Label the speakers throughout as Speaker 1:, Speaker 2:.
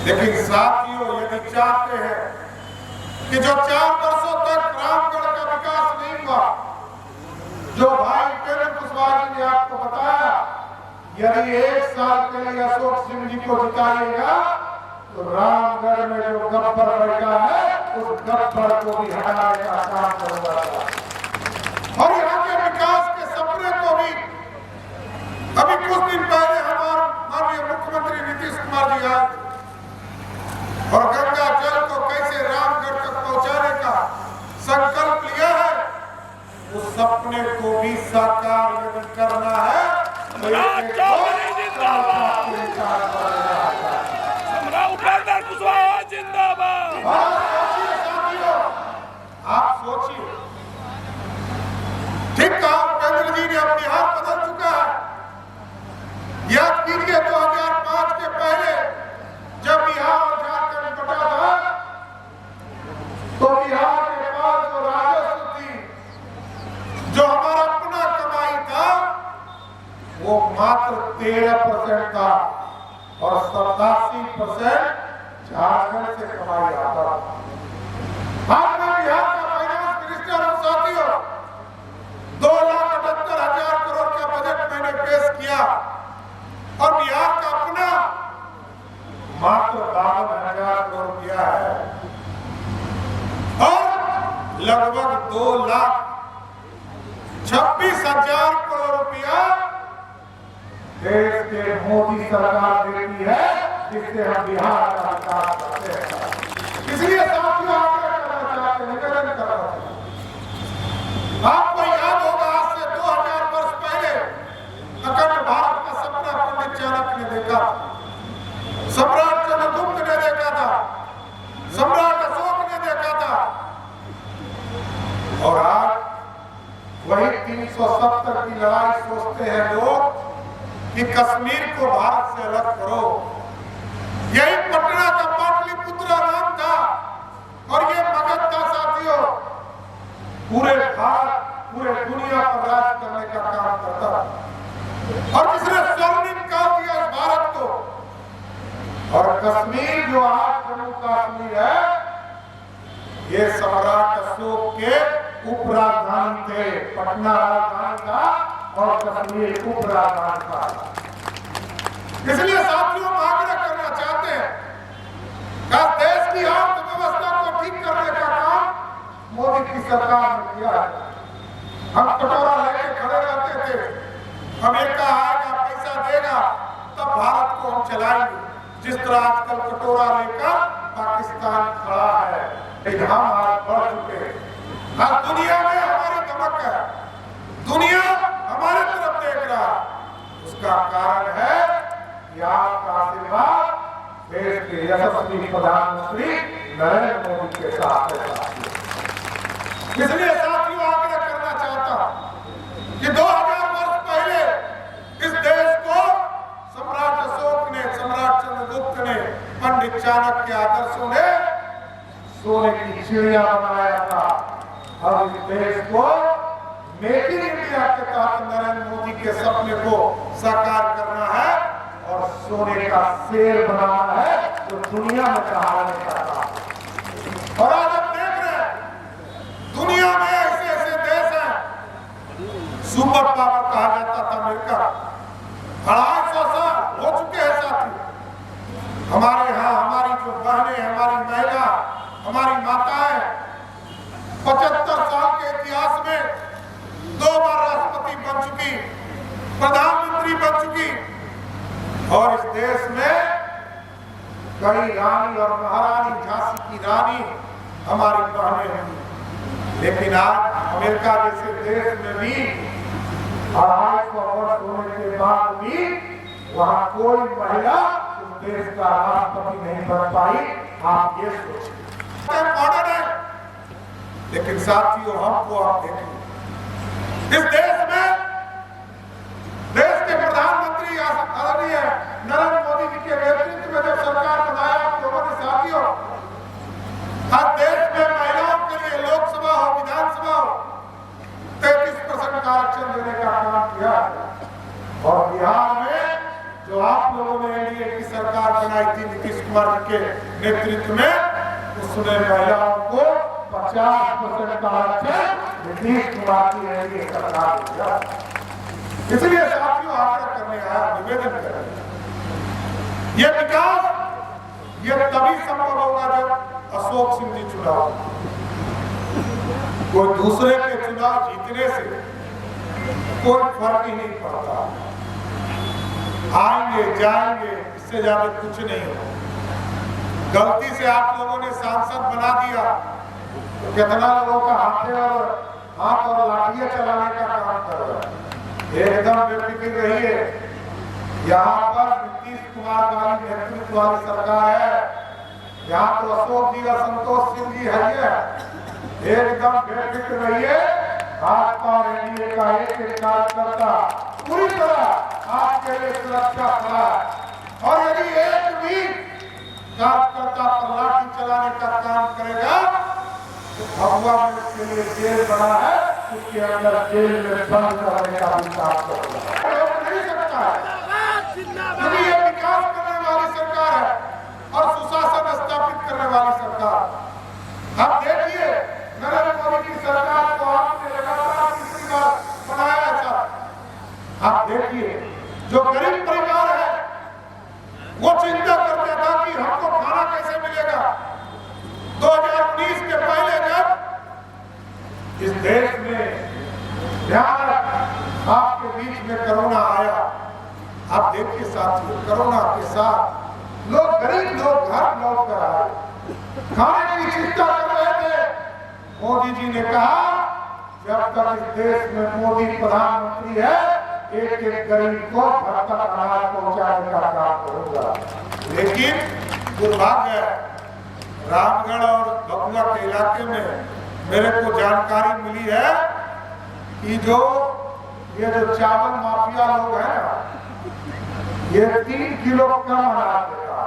Speaker 1: लेकिन साथियों, यदि चाहते हैं कि जो 4 वर्षों तक रामगढ़ का विकास नहीं हुआ, जो भाई उपेंद्र कुशवाहा जी ने आपको बताया, यदि 1 साल के लिए अशोक सिंह जी को जिताइएगा तो रामगढ़ में जो गब्बर बैठा है उस गब्बर को भी हटाने का काम करूंगा और यहाँ के विकास के सपने को भी। अभी कुछ दिन पहले हमारे माननीय मुख्यमंत्री नीतीश कुमार जी आए और गंगा जल को कैसे रामगढ़ तक पहुंचाने का संकल्प लिया है। उस सपने को भी साकार यदि करना है तो
Speaker 2: उपेंद्र कुशवाहा जिंदाबाद।
Speaker 1: आप सोचिए, ठीक कहा, उपेंद्र जी ने अपनी हाथ बदल चुका है। याद कीजिए 2005 के पहले जब बिहार और झारखंड बटा था तो बिहार के पास जो राजस्व थी, जो हमारा अपना कमाई था, वो मात्र 13% था और 87% झारखंड से कमाई आता था। आज मैं बिहार का फाइनेंस मिनिस्टर हूं साथियों। 2,78,000 करोड़ का बजट मैंने पेश किया और बिहार का अपना मात्र 52,000 करोड़ रुपया है और लगभग 2,26,000 करोड़ रुपया देश के मोदी सरकार देती है, जिससे हम बिहार का विकास करते हैं। इसलिए साथियों, आग्रह करना चाहते हैं, निवेदन करना चाहते हैं। आपको याद होगा आज से 2000 वर्ष पहले अखंड भारत का सपना पंडित चाणक्य ने देखा, सम्राट चंद्रगुप्त ने देखा था, सम्राट अशोक ने देखा था और आज वही 370 की लड़ाई सोचते हैं लोग कि कश्मीर को भारत से अलग करो। यही पटना का पाटलिपुत्र नाम था और ये मगध था साथियों। पूरे भारत, पूरे दुनिया पर राज करने का काम करता और जिसने स्वर्णिम काल दिया इस भारत को। और कश्मीर जो आज जम्मू कश्मीर है, ये सम्राट अशोक के उपराजधानी थे। पटना राजधानी था और कश्मीर उपराजधानी था। इसलिए साथियों, हम आग्रह करना चाहते हैं कि देश की अर्थव्यवस्था को ठीक करने का काम मोदी की सरकार ने किया है। हम कटोरा लेके खड़े रहते थे, अमेरिका आएगा, पैसा देगा, तब भारत को हम चलाएंगे। जिस तरह आजकल कटोरा लेकर पाकिस्तान खड़ा है, हम आज बढ़ चुके हैं। आज दुनिया में हमारी धमक है, दुनिया हमारे तरफ देख रहा है। उसका कारण है कि आपका आशीर्वाद देश के यशस्वी प्रधानमंत्री नरेंद्र मोदी के साथ है। इसलिए साथियों, आग्रह करना चाहता हूं कि 2000 वर्ष पहले इस देश को सम्राट अशोक ने, सम्राट चंद्रगुप्त ने, पंडित चाणक्य के आदर्शों ने सोने की चिड़िया बनाया था। अब इस देश को मेक इन इंडिया के तहत नरेंद्र मोदी के सपने को साकार करना है और सोने का शेर बनाना है तो दुनिया में कहानी करना। और आज हम देख रहे हैं दुनिया में ऐसे ऐसे देश हैं, सुपर पावर कहा जाता था अमेरिका, 250 साल हो चुके हैं साथी। हमारे यहाँ हमारी जो बहनें, हमारी महिला, हमारी माताएं 75 साल के इतिहास में 2 बार राष्ट्रपति बन चुकी, प्रधानमंत्री बन चुकी और इस देश में कई रानी और महारानी, झांसी की रानी हमारी बहनें हैं। लेकिन आज अमेरिका जैसे देश में भी 250 वर्ष होने के बाद भी वहां कोई महिला उस देश का राष्ट्रपति नहीं बन पाई। आप ये सोचिए, मॉडर्न है, लेकिन साथियों हमको आप देखिए, इस देश में देश के प्रधानमंत्री आदरणीय नरेंद्र मोदी जी के नेतृत्व में जब सरकार बनाया आप लोगों ने साथियों, आज देश में महिलाओं के लिए लोकसभा हो, विधानसभा हो, 33% का आरक्षण देने का काम किया। और बिहार में जो आप लोगों ने एनडीए की सरकार बनाई थी नीतीश कुमार के नेतृत्व में उसने महिलाओं को 50% का आरक्षण नीतीश कुमार की एनडीए सरकार दिया। इसलिए साथियों आग्रह करने आया, निवेदन कर ये विकास ये तभी संभव होगा जब अशोक सिंह जी चुनाव, कोई दूसरे के चुनाव जीतने से कोई फर्क ही नहीं पड़ता। आएंगे जाएंगे, इससे ज्यादा कुछ नहीं हो। गलती से आप लोगों ने सांसद बना दिया तो कितना लोगों का हाथ और लाठियां चलाने का काम कर रहा है। एकदम बेफिक्र रहिए, यहाँ पर नीतीश कुमार वाली नेतृत्व वाली सरकार है। यहाँ तो अशोक जी और संतोष सिंह जी है। एकदम बेफिक्र रहिए, भाजपा और एनडीए का एक कार्यकर्ता पूरी तरह आपके लिए सुरक्षा खड़ा है। और यदि एक भी कार्यकर्ता पर लाठी चलाने का काम करेगा तो भगवा में उसके लिए जेल बना है, उसके अंदर जेल में बंद करने का भी काम करेगा। रोक नहीं सकता है, क्योंकि ये विकास करने वाली सरकार है और सुशासन स्थापित करने वाली सरकार। आप देखिए नरेंद्र मोदी की सरकार को आपने लगातार तीसरी बार बनाया था। आप देखिए जो गरीब परिवार है वो चिंता करता था कि हमको खाना कैसे मिलेगा। 2019 के पहले जब इस देश में भयानक आपके बीच में कोरोना आया, आप देखिए साथियों, कोरोना के साथ लोग गरीब लोग घर लौट कर आए, खाने की चिंता कर रहे थे। मोदी जी ने कहा जब तक इस देश में मोदी प्रधानमंत्री है एक एक गरीब को घर तक अनाज पहुंचाने का काम करूंगा। लेकिन दुर्भाग्य है, रामगढ़ और भभुआ के इलाके में मेरे को जानकारी मिली है कि जो चावल माफिया लोग हैं ना, ये 3 किलो कम अनाज देगा।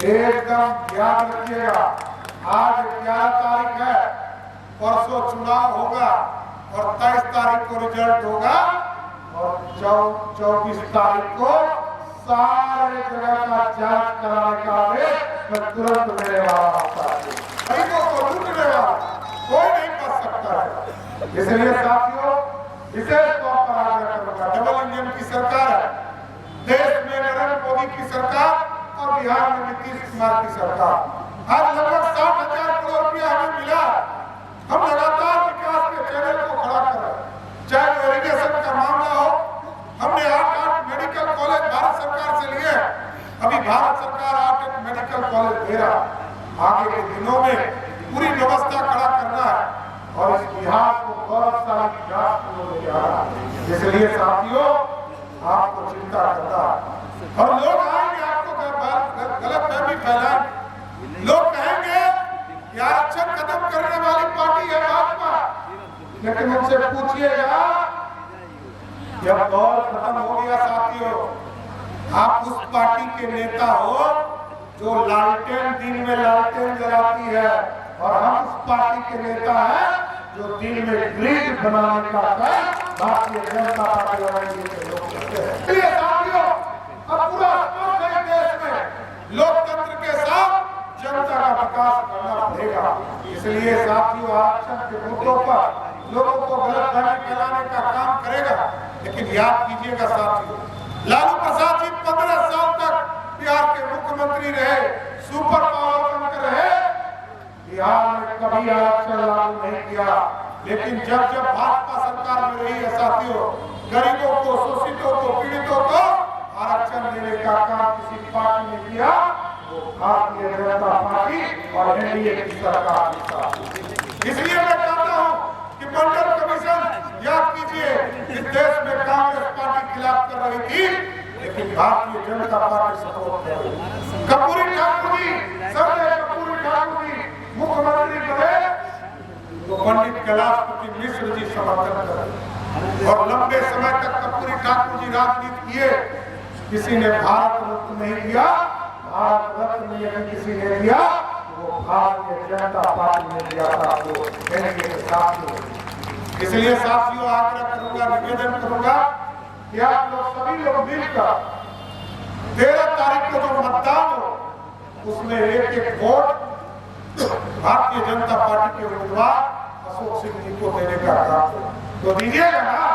Speaker 1: एकदम याद रखिएगा, आज 11 तारीख है, परसों चुनाव होगा और 23 तारीख को रिजल्ट होगा और 24 तारीख को सारे जगह का जांच कराने का आदेश मैं तुरंत देने वाला हूं। गरीबों को लूटने वाला कोई नहीं बच सकता है। इसलिए साथियों विशेष तौर पर आग्रह करूंगा, डबल इंजन की सरकार है देश में, नरेंद्र मोदी की सरकार और बिहार में नीतीश कुमार की सरकार। आज लगभग 60,000 करोड़ रुपया हमें मिला। हम लगातार विकास के चैनल को खड़ा कर रहे हैं, चाहे वो इरिगेशन का मामला हो। हमने 8 मेडिकल कॉलेज भारत सरकार से लिए, अभी भारत सरकार 8 मेडिकल कॉलेज दे रहा। आगे के दिनों में पूरी व्यवस्था खड़ा करना है और इस बिहार को गौरवशाली विकास को ले जाना। इसलिए साथियों आपको चिंता करना है और लोग आएंगे आपको गलत फहमी फैलाएंगे। लोग कहेंगे कि आरक्षण खत्म करने वाली पार्टी है भाजपा, लेकिन उनसे पूछिएगा जब दौर खत्म हो गया साथियों, आप उस पार्टी के नेता हो जो लालटेन दिन में लालटेन जलाती है और हम उस पार्टी के नेता हैं जो दिन में ग्रिड बनाने का काम भारतीय जनता पार्टी और एनडीए के लोग करते हैं। इसलिए साथियों अब पूरा देश में लोकतंत्र के साथ जनता का विकास करना पड़ेगा। इसलिए साथियों आरक्षण के मुद्दों पर लोगों को गलतफहमी फैलाने का काम करेगा, लेकिन याद कीजिएगा साथियों, लालू प्रसाद जी 15 साल तक बिहार के मुख्यमंत्री रहे, सुपर पावर बनकर रहे, बिहार में कभी आरक्षण लागू नहीं किया। लेकिन जब जब भाजपा सरकार में रही है साथियों, गरीबों को, शोषितों को, पीड़ितों को आरक्षण देने का काम किसी पार्टी ने किया, वो भारतीय जनता पार्टी और एनडीए की सरकार की। इसलिए मैं कहता हूं कि मंडल कमीशन याद कीजिए, इस देश में कांग्रेस पार्टी खिलाफ कर रही थी, लेकिन भारतीय जनता पार्टी सपोर्ट कर रही। कर्पूरी ठाकुर जी, संजय कर्पूरी ठाकुर जी मुख्यमंत्री बने तो पंडित कैलाशपति मिश्र जी समर्थन करे और लंबे समय तक कर्पूरी ठाकुर जी राजनीति किए। किसी ने भारत रत्न नहीं दिया, भारत रत्न यदि किसी ने दिया वो भारतीय जनता पार्टी ने दिया था, वो एनडीए के साथियों। इसलिए साथियों आग्रह करूंगा, निवेदन करूंगा कि आप लोग सभी लोग मिलकर 13 तारीख को जो मतदान हो उसमें एक एक वोट भारतीय जनता पार्टी के उम्मीदवार अशोक सिंह जी को देने का काम तो दीजिएगा ना।